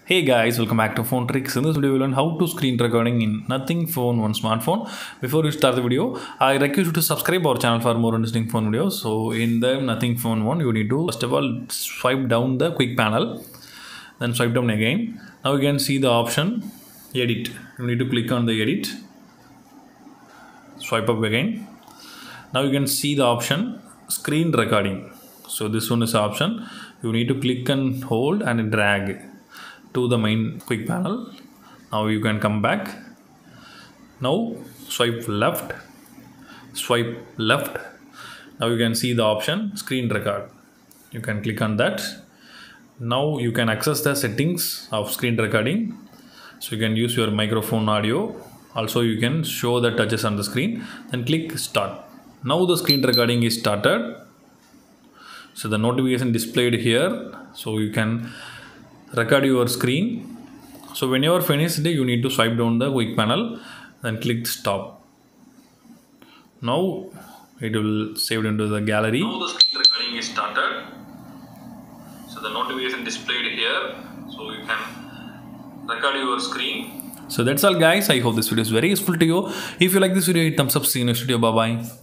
Hey guys, welcome back to Phone Tricks. In this video, we'll learn how to screen recording in Nothing Phone One smartphone. Before we start the video, I request you to subscribe our channel for more interesting phone videos. So in the Nothing Phone One, you need to first of all swipe down the quick panel, then swipe down again. Now you can see the option Edit. You need to click on the Edit. Swipe up again. Now you can see the option Screen Recording. So this one is the option. You need to click and hold and drag to the main quick panel. Now you can come back. Now swipe left. Now you can see the option screen record. You can click on that. Now you can access the settings of screen recording. So you can use your microphone audio. Also you can show the touches on the screen. Then click start. Now the screen recording is started. So the notification displayed here. So you can record your screen. So when you are finished, you need to swipe down the quick panel, then click stop. Now it will save into the gallery. Now the screen recording is started. So the notification displayed here. So you can record your screen. So that's all guys. I hope this video is very useful to you. If you like this video, hit thumbs up. See you next video. Bye bye.